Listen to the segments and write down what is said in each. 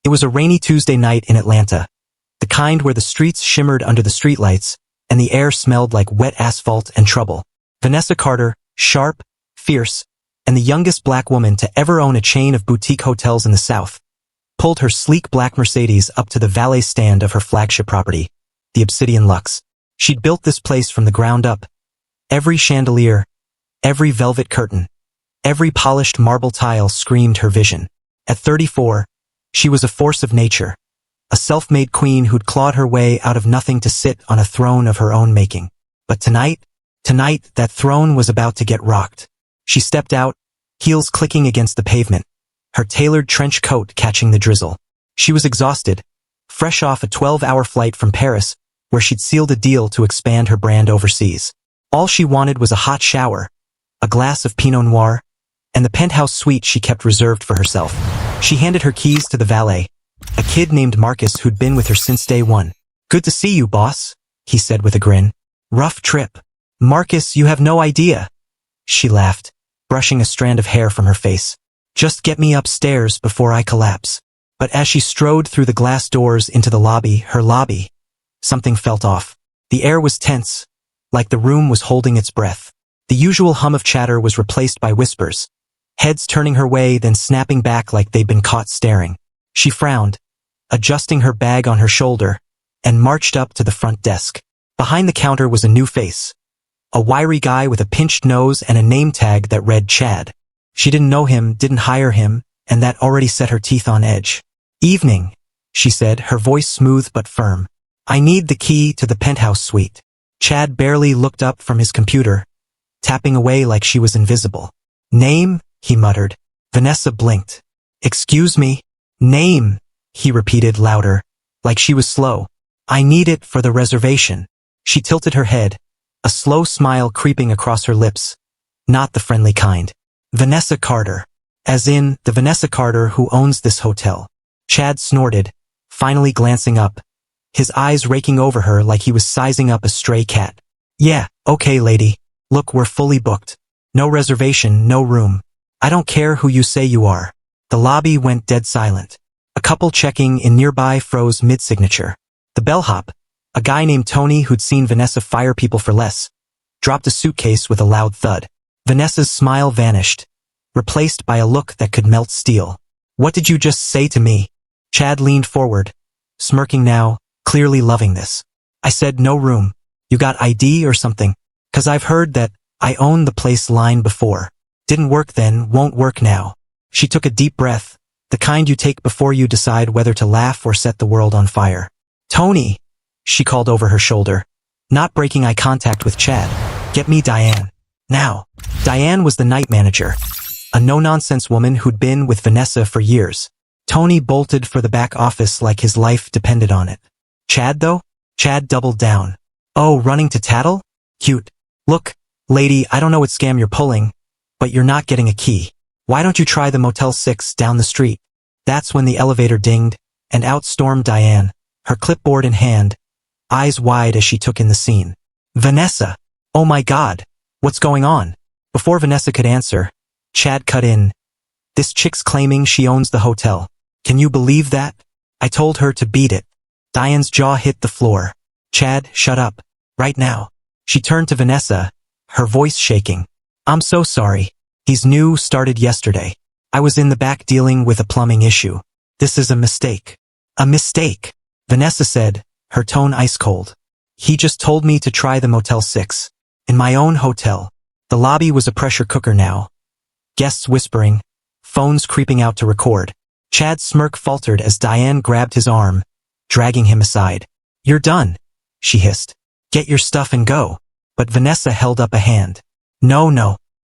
It was a rainy Tuesday night in Atlanta, the kind where the streets shimmered under the streetlights and the air smelled like wet asphalt and trouble. Vanessa Carter, sharp, fierce, and the youngest black woman to ever own a chain of boutique hotels in the South, pulled her sleek black Mercedes up to the valet stand of her flagship property, the Obsidian Luxe. She'd built this place from the ground up. Every chandelier, every velvet curtain, every polished marble tile screamed her vision. At 34, she was a force of nature, a self-made queen who'd clawed her way out of nothing to sit on a throne of her own making. But tonight, that throne was about to get rocked. She stepped out, heels clicking against the pavement, her tailored trench coat catching the drizzle. She was exhausted, fresh off a 12-hour flight from Paris, where she'd sealed a deal to expand her brand overseas. All she wanted was a hot shower, a glass of Pinot Noir, and the penthouse suite she kept reserved for herself. She handed her keys to the valet, a kid named Marcus who'd been with her since day one. "Good to see you, boss," he said with a grin. "Rough trip." "Marcus, you have no idea." She laughed, brushing a strand of hair from her face. "Just get me upstairs before I collapse." But as she strode through the glass doors into the lobby, her lobby, something felt off. The air was tense, like the room was holding its breath. The usual hum of chatter was replaced by whispers, heads turning her way then snapping back like they'd been caught staring. She frowned, adjusting her bag on her shoulder, and marched up to the front desk. Behind the counter was a new face, a wiry guy with a pinched nose and a name tag that read Chad. She didn't know him, didn't hire him, and that already set her teeth on edge. "Evening," she said, her voice smooth but firm. "I need the key to the penthouse suite." Chad barely looked up from his computer, tapping away like she was invisible. "Name?" he muttered. Vanessa blinked. "Excuse me?" "Name," he repeated louder, like she was slow. "I need it for the reservation." She tilted her head, a slow smile creeping across her lips. Not the friendly kind. "Vanessa Carter. As in, the Vanessa Carter who owns this hotel." Chad snorted, finally glancing up, his eyes raking over her like he was sizing up a stray cat. "Yeah, okay lady. Look, we're fully booked. No reservation, no room. I don't care who you say you are." The lobby went dead silent. A couple checking in nearby froze mid-signature. The bellhop, a guy named Tony who'd seen Vanessa fire people for less, dropped a suitcase with a loud thud. Vanessa's smile vanished, replaced by a look that could melt steel. "What did you just say to me?" Chad leaned forward, smirking now, clearly loving this. "I said no room. You got ID or something? 'Cause I've heard that I own the place line before. Didn't work then, won't work now." She took a deep breath, the kind you take before you decide whether to laugh or set the world on fire. "Tony," she called over her shoulder, not breaking eye contact with Chad. "Get me Diane. Now." Diane was the night manager, a no-nonsense woman who'd been with Vanessa for years. Tony bolted for the back office like his life depended on it. Chad though? Chad doubled down. "Oh, running to tattle? Cute. Look, lady, I don't know what scam you're pulling, but you're not getting a key. Why don't you try the Motel 6 down the street?" That's when the elevator dinged, and out stormed Diane, her clipboard in hand, eyes wide as she took in the scene. "Vanessa! Oh my God! What's going on?" Before Vanessa could answer, Chad cut in. "This chick's claiming she owns the hotel. Can you believe that? I told her to beat it." Diane's jaw hit the floor. "Chad, shut up. Right now." She turned to Vanessa, her voice shaking. "I'm so sorry. He's new, started yesterday. I was in the back dealing with a plumbing issue. This is a mistake." "A mistake," Vanessa said, her tone ice cold. "He just told me to try the Motel 6. In my own hotel." The lobby was a pressure cooker now. Guests whispering, phones creeping out to record. Chad's smirk faltered as Diane grabbed his arm, dragging him aside. "You're done," she hissed. "Get your stuff and go." But Vanessa held up a hand. No,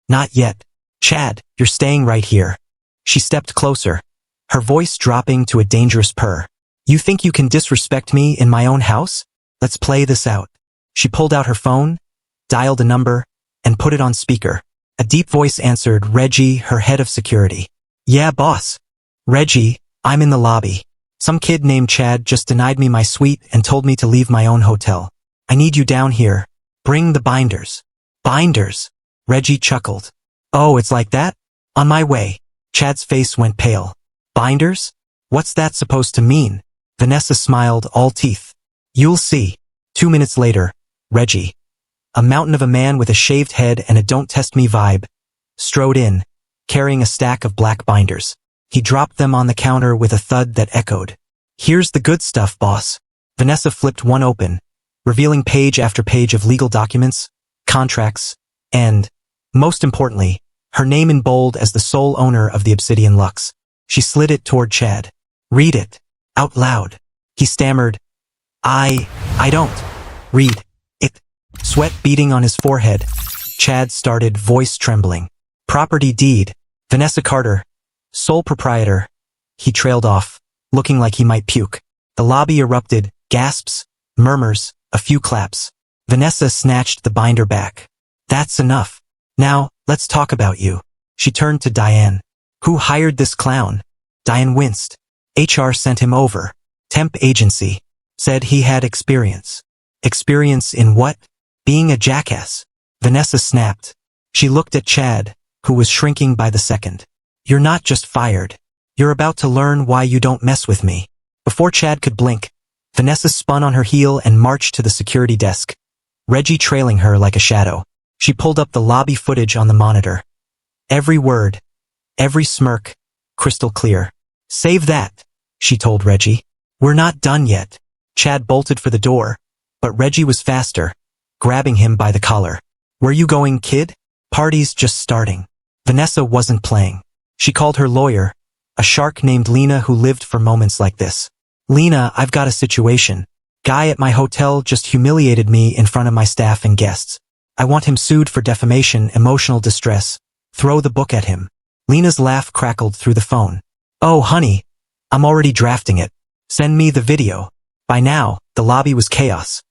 not yet. "Chad, you're staying right here." She stepped closer, her voice dropping to a dangerous purr. "You think you can disrespect me in my own house? Let's play this out." She pulled out her phone, dialed a number, and put it on speaker. A deep voice answered, Reggie, her head of security. "Yeah, boss." "Reggie, I'm in the lobby. Some kid named Chad just denied me my suite and told me to leave my own hotel. I need you down here. Bring the binders." "Binders?" Reggie chuckled. "Oh, it's like that? On my way." Chad's face went pale. "Binders? What's that supposed to mean? Vanessa smiled, all teeth. You'll see. 2 minutes later, Reggie, a mountain of a man with a shaved head and a don't test me vibe, strode in, carrying a stack of black binders. He dropped them on the counter with a thud that echoed. Here's the good stuff, boss. Vanessa flipped one open, revealing page after page of legal documents, contracts, and, most importantly, her name in bold as the sole owner of the Obsidian Lux. She slid it toward Chad. Read it. Out loud. He stammered. I don't. Read it. Sweat beading on his forehead. Chad started, voice trembling. Property deed. Vanessa Carter. Sole proprietor. He trailed off, looking like he might puke. The lobby erupted, gasps, murmurs, a few claps. Vanessa snatched the binder back. That's enough. Now, let's talk about you. She turned to Diane. Who hired this clown? Diane winced. HR sent him over. Temp agency. Said he had experience. Experience in what? Being a jackass. Vanessa snapped. She looked at Chad, who was shrinking by the second. You're not just fired. You're about to learn why you don't mess with me. Before Chad could blink, Vanessa spun on her heel and marched to the security desk, Reggie trailing her like a shadow. She pulled up the lobby footage on the monitor. Every word, every smirk, crystal clear. Save that, she told Reggie. We're not done yet. Chad bolted for the door, but Reggie was faster, grabbing him by the collar. Where you going, kid? Party's just starting. Vanessa wasn't playing. She called her lawyer, a shark named Lena who lived for moments like this. Lena, I've got a situation. Guy at my hotel just humiliated me in front of my staff and guests. I want him sued for defamation, emotional distress. Throw the book at him. Lena's laugh crackled through the phone. Oh, honey, I'm already drafting it. Send me the video. By now, the lobby was chaos.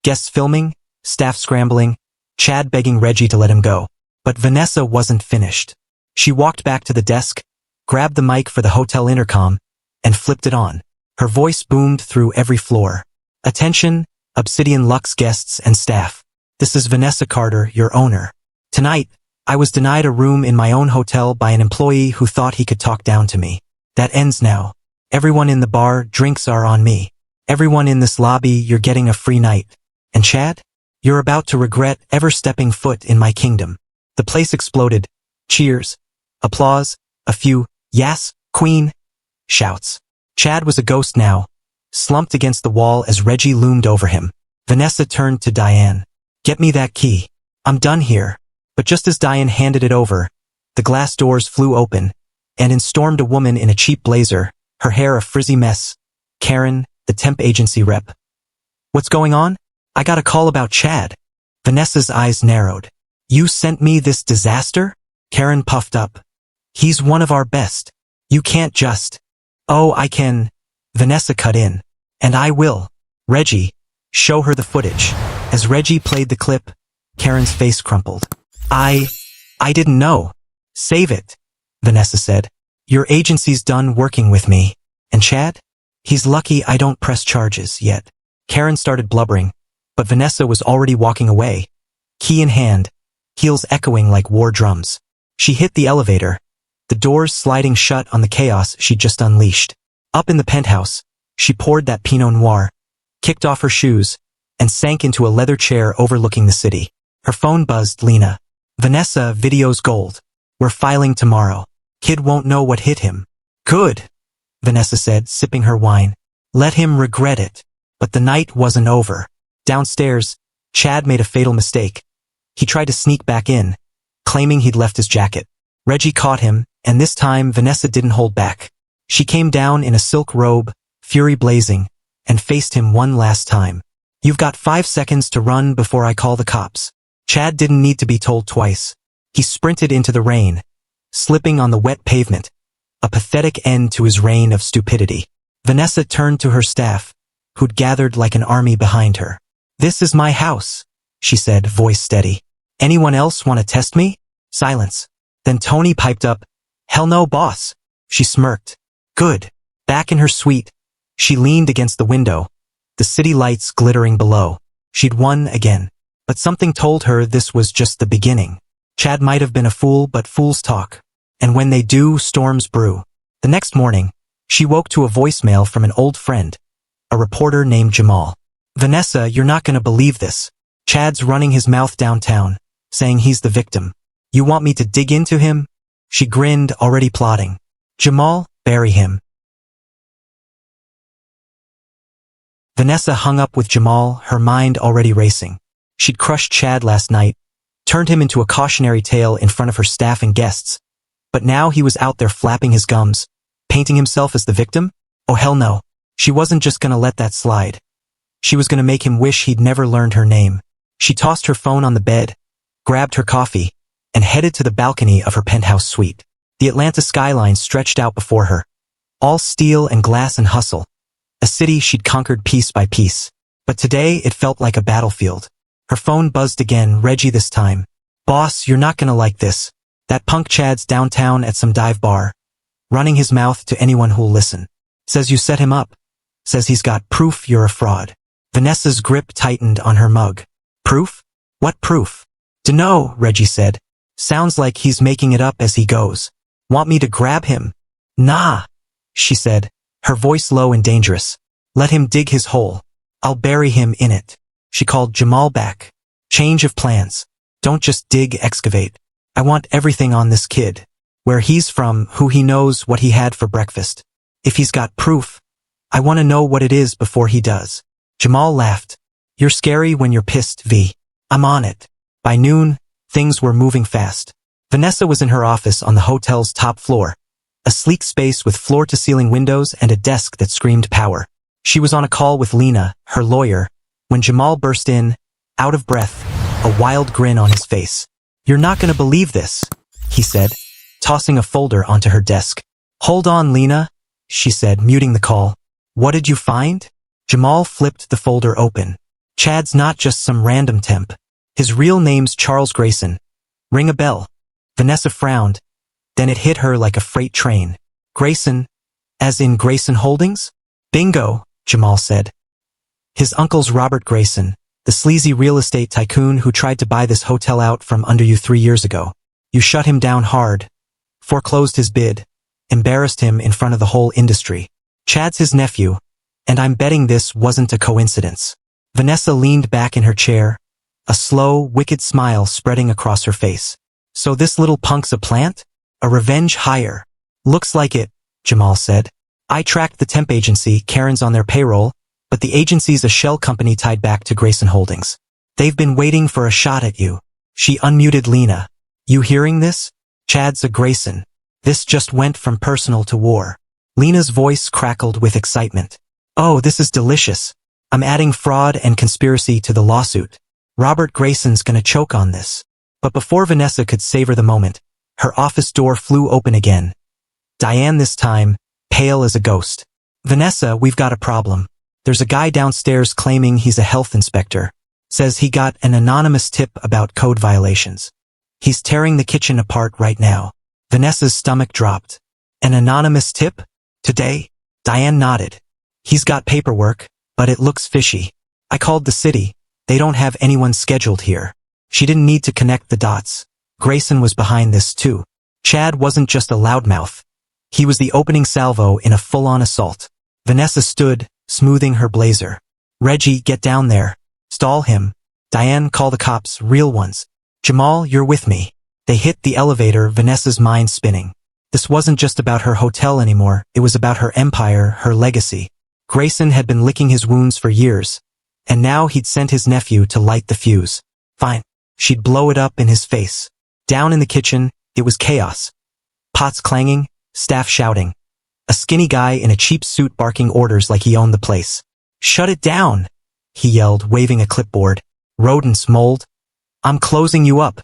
Guests filming, staff scrambling, Chad begging Reggie to let him go. But Vanessa wasn't finished. She walked back to the desk, grabbed the mic for the hotel intercom, and flipped it on. Her voice boomed through every floor. Attention, Obsidian Lux guests and staff. This is Vanessa Carter, your owner. Tonight, I was denied a room in my own hotel by an employee who thought he could talk down to me. That ends now. Everyone in the bar, drinks are on me. Everyone in this lobby, you're getting a free night. And Chad? You're about to regret ever stepping foot in my kingdom. The place exploded. Cheers. Applause. A few, yes, queen, shouts. Chad was a ghost now, slumped against the wall as Reggie loomed over him. Vanessa turned to Diane. Get me that key. I'm done here. But just as Diane handed it over, the glass doors flew open, and in stormed a woman in a cheap blazer, her hair a frizzy mess. Karen, the temp agency rep. What's going on? I got a call about Chad. Vanessa's eyes narrowed. You sent me this disaster? Karen puffed up. He's one of our best. You can't just. Oh, I can. Vanessa cut in. And I will. Reggie, show her the footage. As Reggie played the clip, Karen's face crumpled. I didn't know. Save it, Vanessa said. Your agency's done working with me. And Chad? He's lucky I don't press charges yet. Karen started blubbering, but Vanessa was already walking away, key in hand, heels echoing like war drums. She hit the elevator, the doors sliding shut on the chaos she'd just unleashed. Up in the penthouse, she poured that Pinot Noir, kicked off her shoes, and sank into a leather chair overlooking the city. Her phone buzzed. Lena. Vanessa, video's gold. We're filing tomorrow. Kid won't know what hit him. Good, Vanessa said, sipping her wine. Let him regret it. But the night wasn't over. Downstairs, Chad made a fatal mistake. He tried to sneak back in, claiming he'd left his jacket. Reggie caught him, and this time Vanessa didn't hold back. She came down in a silk robe, fury blazing, and faced him one last time. You've got 5 seconds to run before I call the cops. Chad didn't need to be told twice. He sprinted into the rain, slipping on the wet pavement, a pathetic end to his reign of stupidity. Vanessa turned to her staff, who'd gathered like an army behind her. This is my house, she said, voice steady. Anyone else want to test me? Silence. Then Tony piped up, hell no, boss. She smirked. Good. Back in her suite, she leaned against the window, the city lights glittering below. She'd won again. But something told her this was just the beginning. Chad might have been a fool, but fools talk. And when they do, storms brew. The next morning, She woke to a voicemail from an old friend, a reporter named Jamal. Vanessa, you're not gonna believe this. Chad's running his mouth downtown, saying he's the victim. You want me to dig into him? She grinned, already plotting. Jamal, bury him. Vanessa hung up with Jamal, her mind already racing. She'd crushed Chad last night, turned him into a cautionary tale in front of her staff and guests. But now he was out there flapping his gums, painting himself as the victim? Oh hell no. She wasn't just gonna let that slide. She was gonna make him wish he'd never learned her name. She tossed her phone on the bed, grabbed her coffee, and headed to the balcony of her penthouse suite. The Atlanta skyline stretched out before her, all steel and glass and hustle, a city she'd conquered piece by piece. But today it felt like a battlefield. Her phone buzzed again, Reggie this time. Boss, you're not gonna like this. That punk Chad's downtown at some dive bar, running his mouth to anyone who'll listen. Says you set him up. Says he's got proof you're a fraud. Vanessa's grip tightened on her mug. Proof? What proof? Dunno, Reggie said. Sounds like he's making it up as he goes. Want me to grab him? Nah, she said, her voice low and dangerous. Let him dig his hole. I'll bury him in it. She called Jamal back. Change of plans. Don't just dig, excavate. I want everything on this kid. Where he's from, who he knows, what he had for breakfast. If he's got proof, I want to know what it is before he does. Jamal laughed. You're scary when you're pissed, V. I'm on it. By noon, things were moving fast. Vanessa was in her office on the hotel's top floor, a sleek space with floor-to-ceiling windows and a desk that screamed power. She was on a call with Lena, her lawyer, when Jamal burst in, out of breath, a wild grin on his face. You're not gonna believe this, he said, tossing a folder onto her desk. Hold on, Lena, she said, muting the call. What did you find? Jamal flipped the folder open. Chad's not just some random temp. His real name's Charles Grayson. Ring a bell. Vanessa frowned. Then it hit her like a freight train. Grayson? As in Grayson Holdings? Bingo, Jamal said. His uncle's Robert Grayson, the sleazy real estate tycoon who tried to buy this hotel out from under you 3 years ago. You shut him down hard, foreclosed his bid, embarrassed him in front of the whole industry. Chad's his nephew, and I'm betting this wasn't a coincidence. Vanessa leaned back in her chair, a slow, wicked smile spreading across her face. So this little punk's a plant? A revenge hire? Looks like it, Jamal said. I tracked the temp agency, Karen's on their payroll, but the agency's a shell company tied back to Grayson Holdings. They've been waiting for a shot at you. She unmuted Lena. You hearing this? Chad's a Grayson. This just went from personal to war. Lena's voice crackled with excitement. Oh, this is delicious. I'm adding fraud and conspiracy to the lawsuit. Robert Grayson's gonna choke on this. But before Vanessa could savor the moment, her office door flew open again. Diane this time, pale as a ghost. Vanessa, we've got a problem. There's a guy downstairs claiming he's a health inspector. Says he got an anonymous tip about code violations. He's tearing the kitchen apart right now. Vanessa's stomach dropped. An anonymous tip? Today? Diane nodded. He's got paperwork, but it looks fishy. I called the city. They don't have anyone scheduled here. She didn't need to connect the dots. Grayson was behind this too. Chad wasn't just a loudmouth. He was the opening salvo in a full-on assault. Vanessa stood, smoothing her blazer. Reggie, get down there. Stall him. Diane, call the cops, real ones. Jamal, you're with me. They hit the elevator, Vanessa's mind spinning. This wasn't just about her hotel anymore, it was about her empire, her legacy. Grayson had been licking his wounds for years, and now he'd sent his nephew to light the fuse. Fine. She'd blow it up in his face. Down in the kitchen, it was chaos. Pots clanging, staff shouting. A skinny guy in a cheap suit barking orders like he owned the place. Shut it down, he yelled, waving a clipboard. Rodents, mold. I'm closing you up.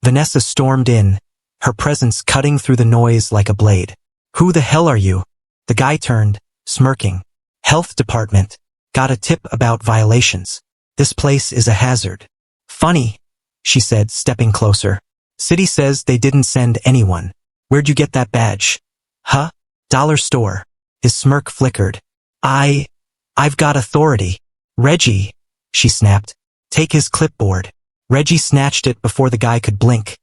Vanessa stormed in, her presence cutting through the noise like a blade. Who the hell are you? The guy turned, smirking. Health department. Got a tip about violations. This place is a hazard. Funny, she said, stepping closer. City says they didn't send anyone. Where'd you get that badge? Huh? Dollar store. His smirk flickered. I've got authority. Reggie, she snapped. Take his clipboard. Reggie snatched it before the guy could blink,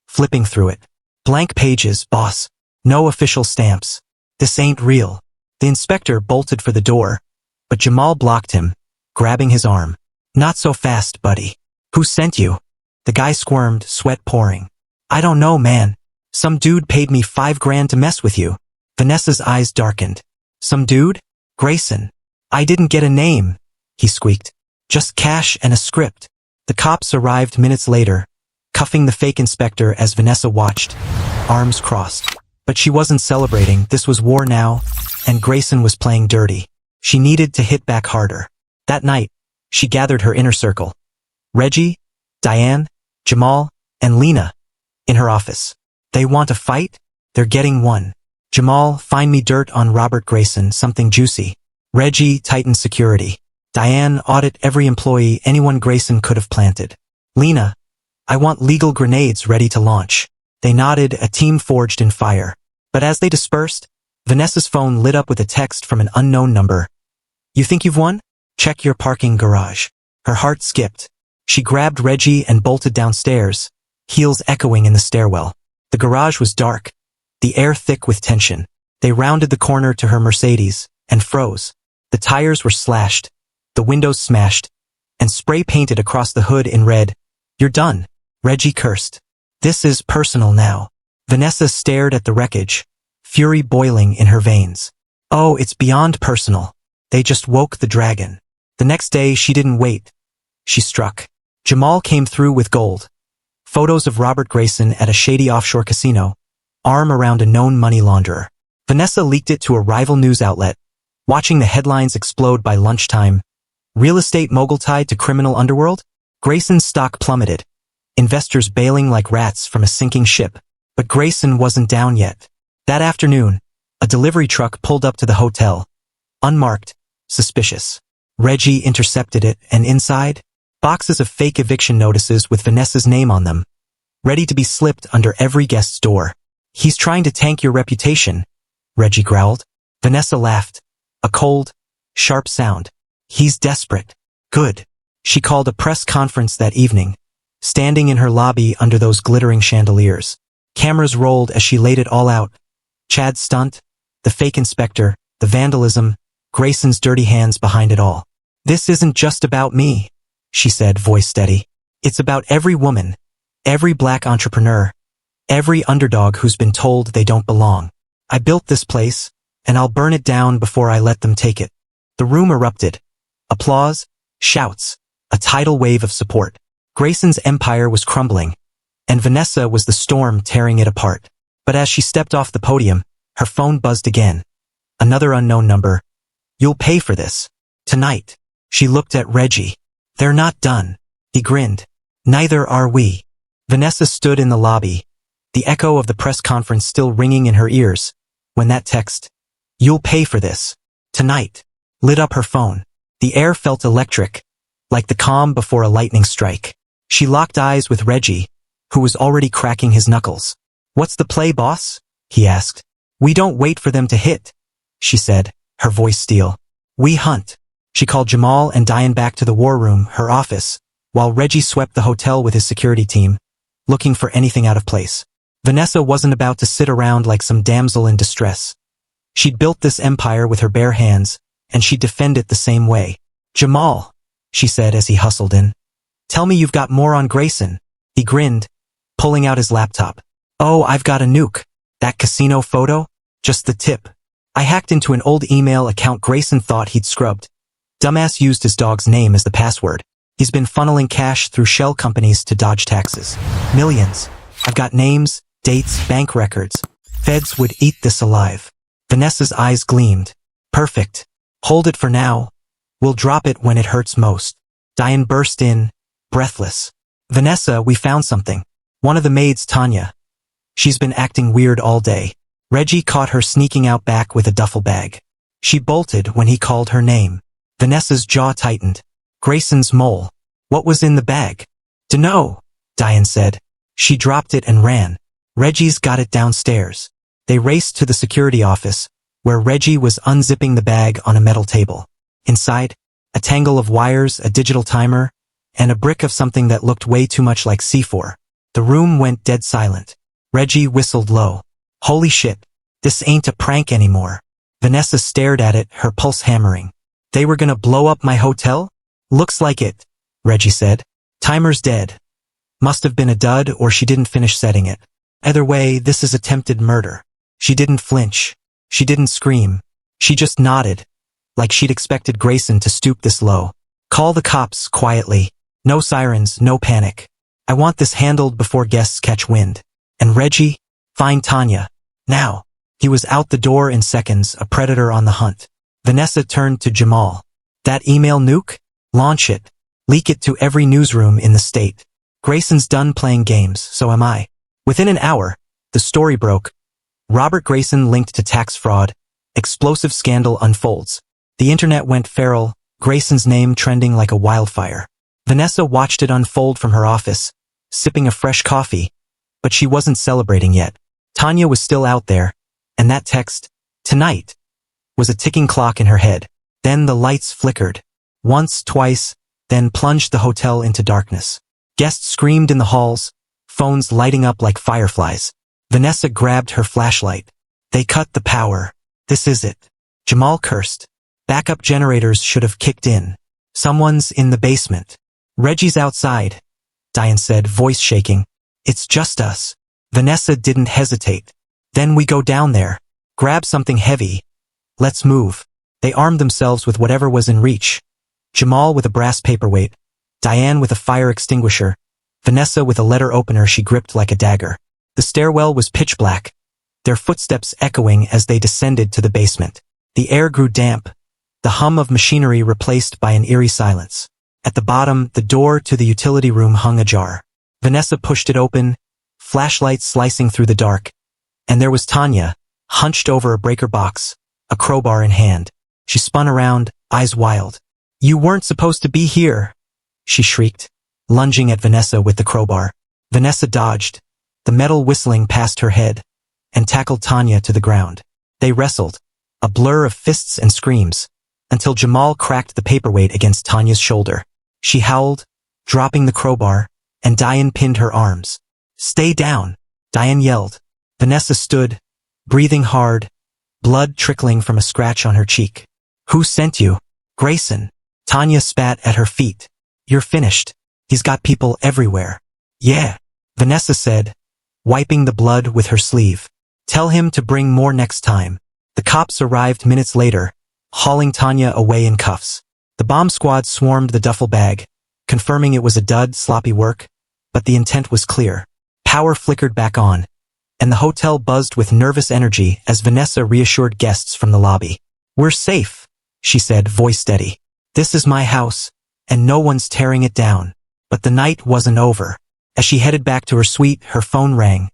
flipping through it. Blank pages, boss. No official stamps. This ain't real. The inspector bolted for the door, but Jamal blocked him, grabbing his arm. Not so fast, buddy. Who sent you? The guy squirmed, sweat pouring. I don't know, man. Some dude paid me $5,000 to mess with you. Vanessa's eyes darkened. Some dude? Grayson. I didn't get a name, he squeaked. Just cash and a script. The cops arrived minutes later, cuffing the fake inspector as Vanessa watched, arms crossed. But she wasn't celebrating. This was war now, and Grayson was playing dirty. She needed to hit back harder. That night, she gathered her inner circle. Reggie, Diane, Jamal, and Lena in her office. They want a fight? They're getting one. Jamal, find me dirt on Robert Grayson, something juicy. Reggie, tighten security. Diane, audit every employee anyone Grayson could have planted. Lena, I want legal grenades ready to launch. They nodded, a team forged in fire. But as they dispersed, Vanessa's phone lit up with a text from an unknown number. You think you've won? Check your parking garage. Her heart skipped. She grabbed Reggie and bolted downstairs, heels echoing in the stairwell. The garage was dark, the air thick with tension. They rounded the corner to her Mercedes and froze. The tires were slashed, the windows smashed, and spray painted across the hood in red. You're done, Reggie cursed. This is personal now. Vanessa stared at the wreckage, fury boiling in her veins. Oh, it's beyond personal. They just woke the dragon. The next day, she didn't wait. She struck. Jamal came through with gold. Photos of Robert Grayson at a shady offshore casino, arm around a known money launderer. Vanessa leaked it to a rival news outlet, watching the headlines explode by lunchtime. Real estate mogul tied to criminal underworld? Grayson's stock plummeted. Investors bailing like rats from a sinking ship. But Grayson wasn't down yet. That afternoon, a delivery truck pulled up to the hotel. Unmarked, suspicious. Reggie intercepted it, and inside, boxes of fake eviction notices with Vanessa's name on them, ready to be slipped under every guest's door. He's trying to tank your reputation, Reggie growled. Vanessa laughed. A cold, sharp sound. He's desperate. Good. She called a press conference that evening, standing in her lobby under those glittering chandeliers. Cameras rolled as she laid it all out. Chad's stunt, the fake inspector, the vandalism, Grayson's dirty hands behind it all. This isn't just about me, she said, voice steady. It's about every woman, every black entrepreneur, every underdog who's been told they don't belong. I built this place, and I'll burn it down before I let them take it. The room erupted. Applause, shouts, a tidal wave of support. Grayson's empire was crumbling, and Vanessa was the storm tearing it apart. But as she stepped off the podium, her phone buzzed again. Another unknown number. You'll pay for this. Tonight. She looked at Reggie. They're not done. He grinned. Neither are we. Vanessa stood in the lobby, the echo of the press conference still ringing in her ears, when that text, "You'll pay for this. Tonight," lit up her phone. The air felt electric, like the calm before a lightning strike. She locked eyes with Reggie, who was already cracking his knuckles. What's the play, boss? He asked. We don't wait for them to hit, she said, her voice steel. We hunt. She called Jamal and Diane back to the war room, her office, while Reggie swept the hotel with his security team, looking for anything out of place. Vanessa wasn't about to sit around like some damsel in distress. She'd built this empire with her bare hands, and she'd defend it the same way. Jamal, she said as he hustled in. Tell me you've got more on Grayson. He grinned, pulling out his laptop. Oh, I've got a nuke. That casino photo? Just the tip. I hacked into an old email account Grayson thought he'd scrubbed. Dumbass used his dog's name as the password. He's been funneling cash through shell companies to dodge taxes. Millions. I've got names, dates, bank records. Feds would eat this alive. Vanessa's eyes gleamed. Perfect. Hold it for now. We'll drop it when it hurts most. Diane burst in, breathless. Vanessa, we found something. One of the maids, Tanya. She's been acting weird all day. Reggie caught her sneaking out back with a duffel bag. She bolted when he called her name. Vanessa's jaw tightened. Grayson's mole. What was in the bag? Dunno, Diane said. She dropped it and ran. Reggie's got it downstairs. They raced to the security office, where Reggie was unzipping the bag on a metal table. Inside, a tangle of wires, a digital timer, and a brick of something that looked way too much like C4. The room went dead silent. Reggie whistled low. Holy shit, this ain't a prank anymore. Vanessa stared at it, her pulse hammering. They were gonna blow up my hotel? Looks like it, Reggie said. Timer's dead. Must have been a dud or she didn't finish setting it. Either way, this is attempted murder. She didn't flinch. She didn't scream. She just nodded, like she'd expected Grayson to stoop this low. Call the cops, quietly. No sirens, no panic. I want this handled before guests catch wind. And Reggie? Find Tanya. Now. He was out the door in seconds, a predator on the hunt. Vanessa turned to Jamal. That email nuke? Launch it. Leak it to every newsroom in the state. Grayson's done playing games, so am I. Within an hour, the story broke. Robert Grayson linked to tax fraud. Explosive scandal unfolds. The internet went feral, Grayson's name trending like a wildfire. Vanessa watched it unfold from her office, sipping a fresh coffee, but she wasn't celebrating yet. Tanya was still out there, and that text, tonight, was a ticking clock in her head. Then the lights flickered. Once, twice, then plunged the hotel into darkness. Guests screamed in the halls, phones lighting up like fireflies. Vanessa grabbed her flashlight. They cut the power. This is it. Jamal cursed. Backup generators should have kicked in. Someone's in the basement. Reggie's outside, Diane said, voice shaking. It's just us. Vanessa didn't hesitate. Then we go down there. Grab something heavy. Let's move. They armed themselves with whatever was in reach. Jamal with a brass paperweight, Diane with a fire extinguisher, Vanessa with a letter opener she gripped like a dagger. The stairwell was pitch black, their footsteps echoing as they descended to the basement. The air grew damp, the hum of machinery replaced by an eerie silence. At the bottom, the door to the utility room hung ajar. Vanessa pushed it open, flashlight slicing through the dark, and there was Tanya, hunched over a breaker box, a crowbar in hand. She spun around, eyes wild. You weren't supposed to be here, she shrieked, lunging at Vanessa with the crowbar. Vanessa dodged, the metal whistling past her head, and tackled Tanya to the ground. They wrestled, a blur of fists and screams, until Jamal cracked the paperweight against Tanya's shoulder. She howled, dropping the crowbar, and Diane pinned her arms. Stay down, Diane yelled. Vanessa stood, breathing hard, blood trickling from a scratch on her cheek. Who sent you? Grayson. Tanya spat at her feet. You're finished. He's got people everywhere. Yeah, Vanessa said, wiping the blood with her sleeve. Tell him to bring more next time. The cops arrived minutes later, hauling Tanya away in cuffs. The bomb squad swarmed the duffel bag, confirming it was a dud, sloppy work, but the intent was clear. Power flickered back on, and the hotel buzzed with nervous energy as Vanessa reassured guests from the lobby. We're safe, she said, voice steady. This is my house, and no one's tearing it down. But the night wasn't over. As she headed back to her suite, her phone rang.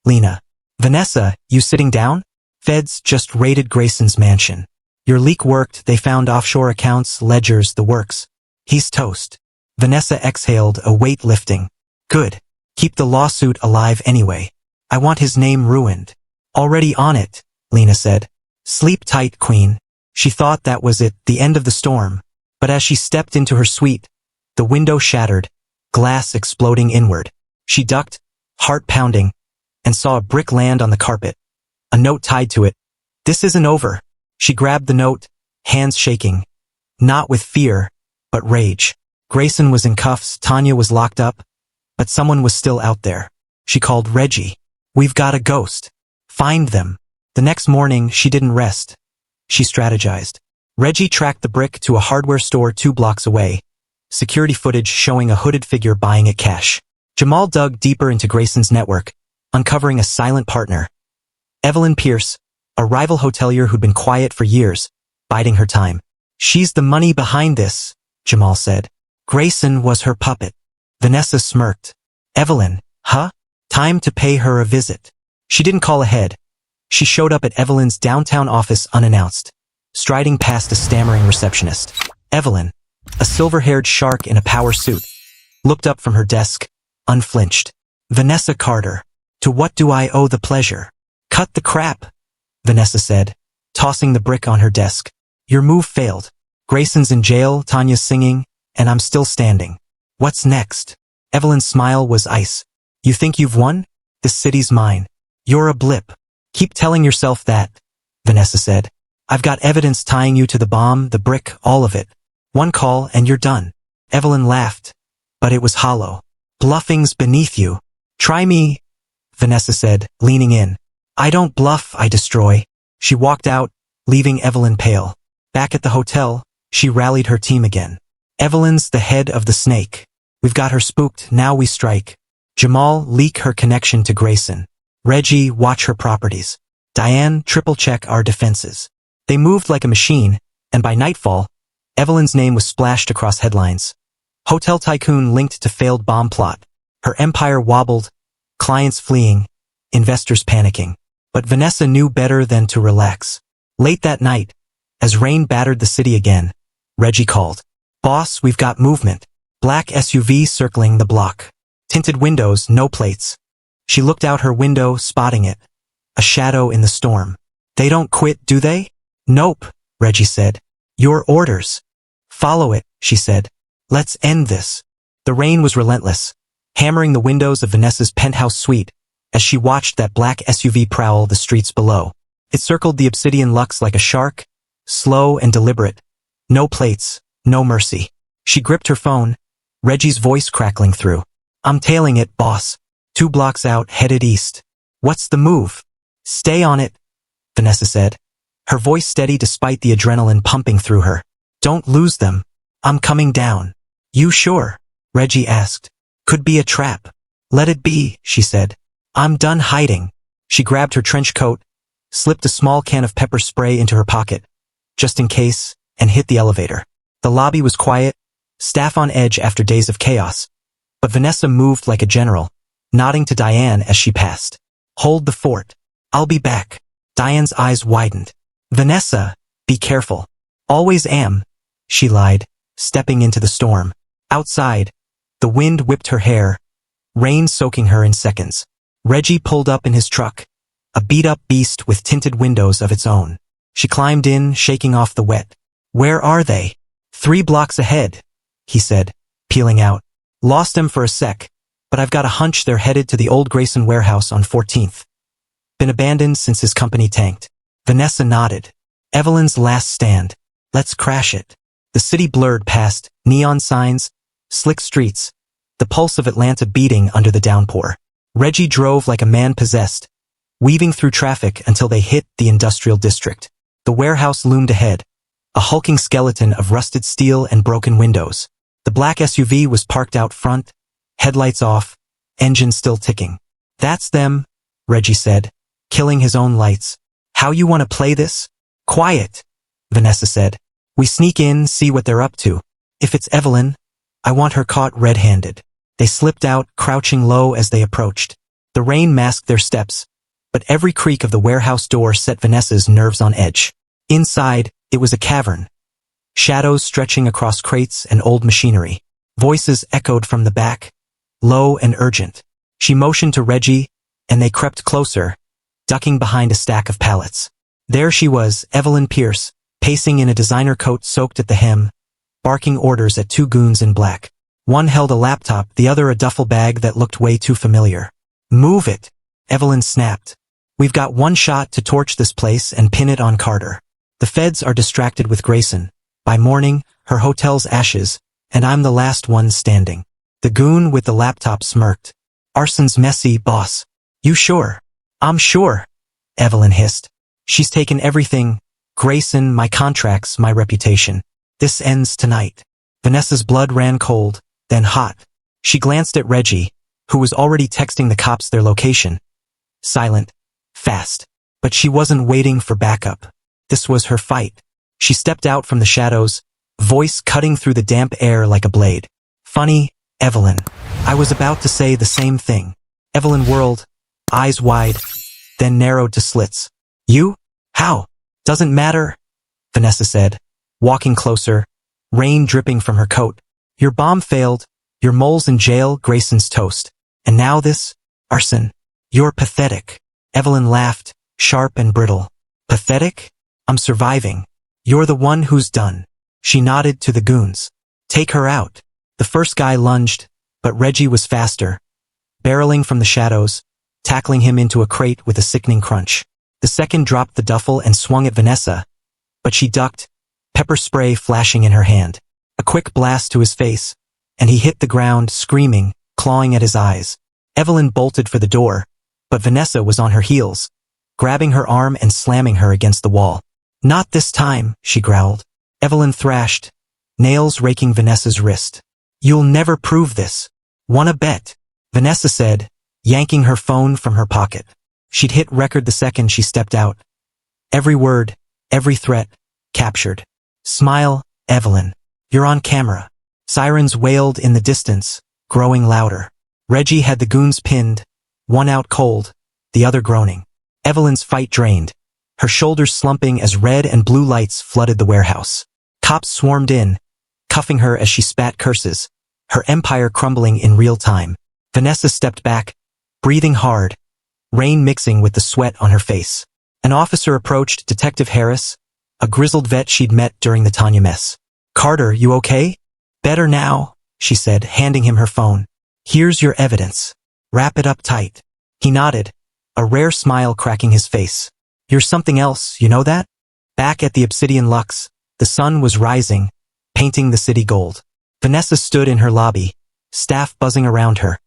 Lena. Vanessa, you sitting down? Feds just raided Grayson's mansion. Your leak worked, they found offshore accounts, ledgers, the works. He's toast. Vanessa exhaled, a weight lifting. Good. Keep the lawsuit alive anyway. I want his name ruined. Already on it, Lena said. Sleep tight, Queen. She thought that was it, the end of the storm. But as she stepped into her suite, the window shattered, glass exploding inward. She ducked, heart pounding, and saw a brick land on the carpet. A note tied to it. This isn't over. She grabbed the note, hands shaking. Not with fear, but rage. Grayson was in cuffs, Tanya was locked up, but someone was still out there. She called Reggie. We've got a ghost. Find them. The next morning, she didn't rest. She strategized. Reggie tracked the brick to a hardware store 2 blocks away, security footage showing a hooded figure buying it cash. Jamal dug deeper into Grayson's network, uncovering a silent partner. Evelyn Pierce, a rival hotelier who'd been quiet for years, biding her time. She's the money behind this, Jamal said. Grayson was her puppet. Vanessa smirked. Evelyn, huh? Time to pay her a visit. She didn't call ahead. She showed up at Evelyn's downtown office unannounced, striding past a stammering receptionist. Evelyn, a silver-haired shark in a power suit, looked up from her desk, unflinched. Vanessa Carter, to what do I owe the pleasure? Cut the crap, Vanessa said, tossing the brick on her desk. Your move failed. Grayson's in jail, Tanya's singing, and I'm still standing. What's next? Evelyn's smile was ice. You think you've won? This city's mine. You're a blip. Keep telling yourself that, Vanessa said. I've got evidence tying you to the bomb, the brick, all of it. One call and you're done. Evelyn laughed, but it was hollow. Bluffing's beneath you. Try me, Vanessa said, leaning in. I don't bluff, I destroy. She walked out, leaving Evelyn pale. Back at the hotel, she rallied her team again. Evelyn's the head of the snake. We've got her spooked, now we strike. Jamal, leak her connection to Grayson. Reggie, watch her properties. Diane, triple-check our defenses. They moved like a machine, and by nightfall, Evelyn's name was splashed across headlines. Hotel tycoon linked to failed bomb plot. Her empire wobbled, clients fleeing, investors panicking. But Vanessa knew better than to relax. Late that night, as rain battered the city again, Reggie called. Boss, we've got movement. Black SUV circling the block. Tinted windows, no plates. She looked out her window, spotting it. A shadow in the storm. They don't quit, do they? Nope, Reggie said. Your orders. Follow it, she said. Let's end this. The rain was relentless, hammering the windows of Vanessa's penthouse suite as she watched that black SUV prowl the streets below. It circled the obsidian Lux like a shark, slow and deliberate. No plates, no mercy. She gripped her phone, Reggie's voice crackling through. I'm tailing it, boss. 2 blocks out, headed east. What's the move? Stay on it, Vanessa said, her voice steady despite the adrenaline pumping through her. Don't lose them. I'm coming down. You sure? Reggie asked. Could be a trap. Let it be, she said. I'm done hiding. She grabbed her trench coat, slipped a small can of pepper spray into her pocket, just in case, and hit the elevator. The lobby was quiet, staff on edge after days of chaos. But Vanessa moved like a general, nodding to Diane as she passed. Hold the fort. I'll be back. Diane's eyes widened. Vanessa, be careful. Always am, she lied, stepping into the storm. Outside, the wind whipped her hair, rain soaking her in seconds. Reggie pulled up in his truck, a beat-up beast with tinted windows of its own. She climbed in, shaking off the wet. Where are they? 3 blocks ahead, he said, peeling out. Lost them for a sec, but I've got a hunch they're headed to the old Grayson warehouse on 14th. Been abandoned since his company tanked. Vanessa nodded. Evelyn's last stand. Let's crash it. The city blurred past, neon signs, slick streets, the pulse of Atlanta beating under the downpour. Reggie drove like a man possessed, weaving through traffic until they hit the industrial district. The warehouse loomed ahead, a hulking skeleton of rusted steel and broken windows. The black SUV was parked out front, headlights off, engine still ticking. That's them, Reggie said, killing his own lights. How you want to play this? Quiet, Vanessa said. We sneak in, see what they're up to. If it's Evelyn, I want her caught red-handed. They slipped out, crouching low as they approached. The rain masked their steps, but every creak of the warehouse door set Vanessa's nerves on edge. Inside, it was a cavern. Shadows stretching across crates and old machinery. Voices echoed from the back, low and urgent. She motioned to Reggie, and they crept closer, ducking behind a stack of pallets. There she was, Evelyn Pierce, pacing in a designer coat soaked at the hem, barking orders at 2 goons in black. One held a laptop, the other a duffel bag that looked way too familiar. Move it, Evelyn snapped. We've got 1 shot to torch this place and pin it on Carter. The feds are distracted with Grayson. By morning, her hotel's ashes, and I'm the last one standing. The goon with the laptop smirked. Arson's messy, boss. You sure? I'm sure, Evelyn hissed. She's taken everything. Grayson, my contracts, my reputation. This ends tonight. Vanessa's blood ran cold, then hot. She glanced at Reggie, who was already texting the cops their location. Silent, fast. But she wasn't waiting for backup. This was her fight. She stepped out from the shadows, voice cutting through the damp air like a blade. Funny, Evelyn. I was about to say the same thing. Evelyn whirled, eyes wide, then narrowed to slits. You? How? Doesn't matter, Vanessa said, walking closer, rain dripping from her coat. Your bomb failed, your mole's in jail, Grayson's toast. And now this? Arson. You're pathetic. Evelyn laughed, sharp and brittle. Pathetic? I'm surviving. You're the one who's done. She nodded to the goons. Take her out. The first guy lunged, but Reggie was faster, barreling from the shadows, tackling him into a crate with a sickening crunch. The second dropped the duffel and swung at Vanessa, but she ducked, pepper spray flashing in her hand. A quick blast to his face, and he hit the ground, screaming, clawing at his eyes. Evelyn bolted for the door, but Vanessa was on her heels, grabbing her arm and slamming her against the wall. "Not this time," she growled. Evelyn thrashed, nails raking Vanessa's wrist. "You'll never prove this. Wanna bet?" Vanessa said, yanking her phone from her pocket. She'd hit record the second she stepped out. Every word, every threat, captured. "Smile, Evelyn. You're on camera." Sirens wailed in the distance, growing louder. Reggie had the goons pinned, one out cold, the other groaning. Evelyn's fight drained, her shoulders slumping as red and blue lights flooded the warehouse. Cops swarmed in, cuffing her as she spat curses, her empire crumbling in real time. Vanessa stepped back, breathing hard, rain mixing with the sweat on her face. An officer approached Detective Harris, a grizzled vet she'd met during the Tanya mess. "Carter, you okay?" "Better now," she said, handing him her phone. "Here's your evidence. Wrap it up tight." He nodded, a rare smile cracking his face. "You're something else, you know that?" Back at the Obsidian Lux, the sun was rising, painting the city gold. Vanessa stood in her lobby, staff buzzing around her,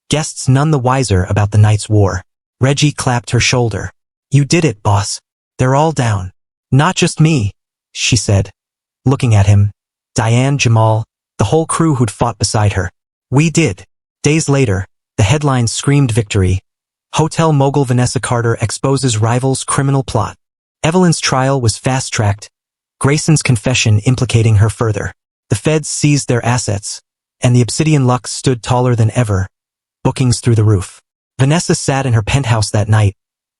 guests none the wiser about the night's war. Reggie clapped her shoulder. "You did it, boss. They're all down." "Not just me," she said, looking at him. "Diane, Jamal, the whole crew who'd fought beside her. We did." Days later, the headlines screamed victory. Hotel mogul Vanessa Carter exposes rival's criminal plot. Evelyn's trial was fast-tracked, Grayson's confession implicating her further. The feds seized their assets, and the Obsidian Lux stood taller than ever, bookings through the roof. Vanessa sat in her penthouse that night,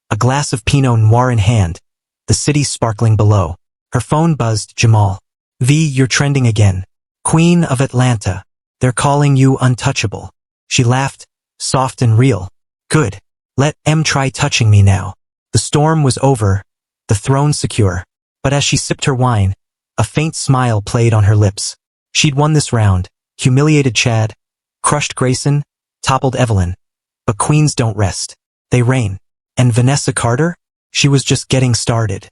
a glass of Pinot Noir in hand, the city sparkling below. Her phone buzzed. "Jamal. V, you're trending again. Queen of Atlanta. They're calling you untouchable." She laughed, soft and real. "Good. Let M try touching me now." The storm was over, the throne secure. But as she sipped her wine, a faint smile played on her lips. She'd won this round, humiliated Chad, crushed Grayson, toppled Evelyn. But queens don't rest. They reign. And Vanessa Carter? She was just getting started.